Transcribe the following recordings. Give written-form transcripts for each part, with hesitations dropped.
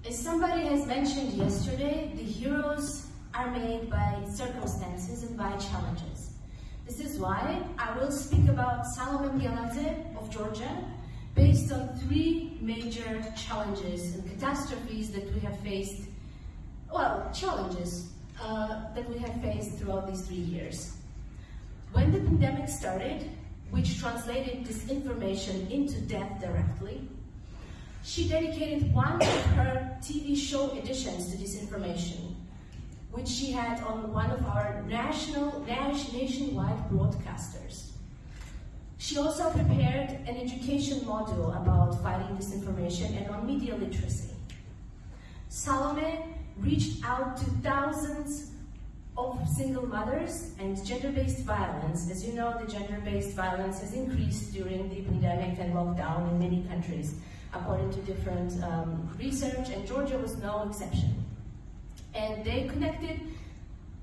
As somebody has mentioned yesterday, the heroes are made by circumstances and by challenges. This is why I will speak about Salome Mgeladze of Georgia, based on 3 major challenges and catastrophes that we have faced, challenges that we have faced throughout these 3 years. When the pandemic started, which translated disinformation into death directly, she dedicated one of her TV show editions to disinformation, which she had on one of our nationwide broadcasters. She also prepared an education module about fighting disinformation and on media literacy. Salome reached out to thousands of single mothers and gender-based violence. As you know, the gender-based violence has increased during the pandemic and lockdown in many countries, according to different research, and Georgia was no exception. And they connected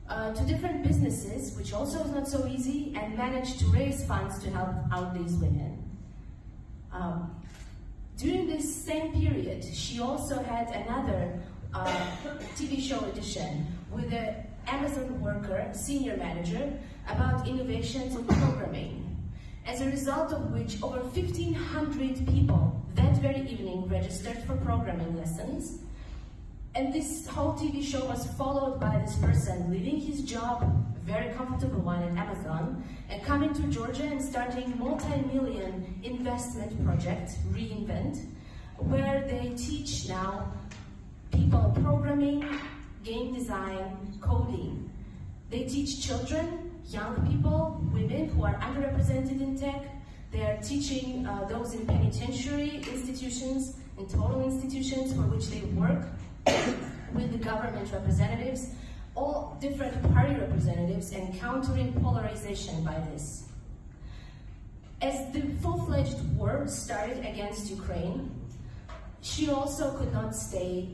to different businesses, which also is not so easy, and managed to raise funds to help out these women. During this same period, she also had another TV show edition with an Amazon worker, senior manager, about innovations in programming, as a result of which over 1,500 people that very evening registered for programming lessons. And this whole TV show was followed by this person leaving his job, a very comfortable one at Amazon, and coming to Georgia and starting multi-million investment project, Reinvent, where they teach now people programming, game design, coding. They teach children, young people, women who are underrepresented in tech. They are teaching those in penitentiary institutions, in total institutions for which they work with the government representatives, all different party representatives, and countering polarization by this. As the full-fledged war started against Ukraine, she also could not stay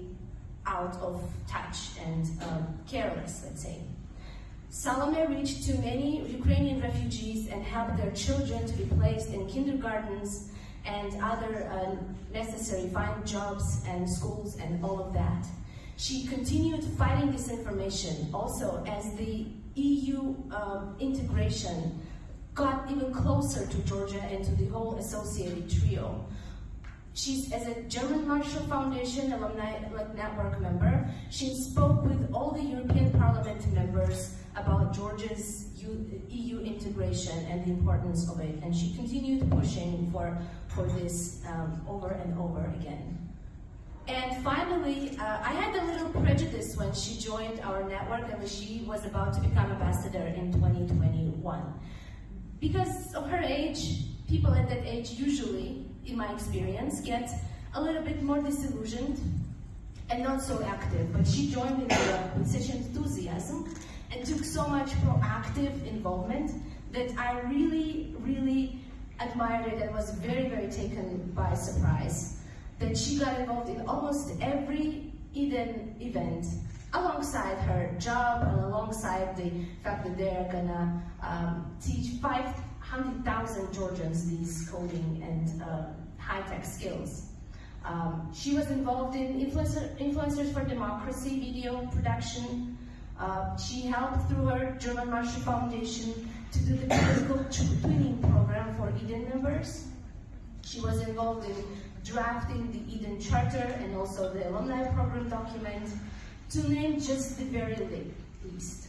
out of touch and careless, let's say. Salome reached to many Ukrainian refugees and helped their children to be placed in kindergartens and other necessary find jobs and schools and all of that. She continued fighting disinformation also as the EU integration got even closer to Georgia and to the whole associated trio. She's, as a German Marshall Foundation alumni network member, she spoke with all the European Parliament members about Georgia's EU integration and the importance of it, and she continued pushing for this over and over again. And finally, I had a little prejudice when she joined our network and she was about to become ambassador in 2021. Because of her age, people at that age usually, in my experience, get a little bit more disillusioned and not so active. But she joined in with such enthusiasm and took so much proactive involvement that I really, really admired it and was very, very taken by surprise. That she got involved in almost every Eden event alongside her job and alongside the fact that they're gonna teach 500,000 Georgians these coding and high-tech skills. She was involved in Influencers for Democracy video production. She helped through her German Marshall Foundation to do the political twinning program for Eden members. She was involved in drafting the Eden Charter and also the alumni program document, to name just the very least.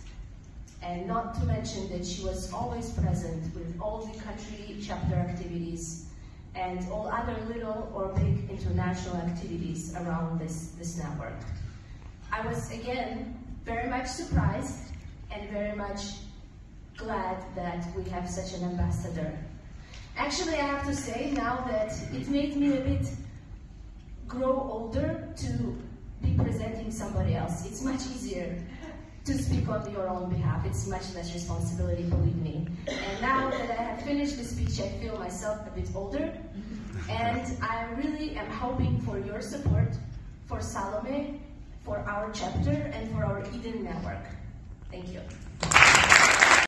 And not to mention that she was always present with all the country chapter activities and all other little or big international activities around this network. I was, again, very much surprised and very much glad that we have such an ambassador. Actually, I have to say now that it made me a bit grow older to be presenting somebody else. It's much easier to speak on your own behalf. It's much less responsibility, believe me. And now that I have finished the speech, I feel myself a bit older. And I really am hoping for your support for Salome, for our chapter, and for our Eden network. Thank you.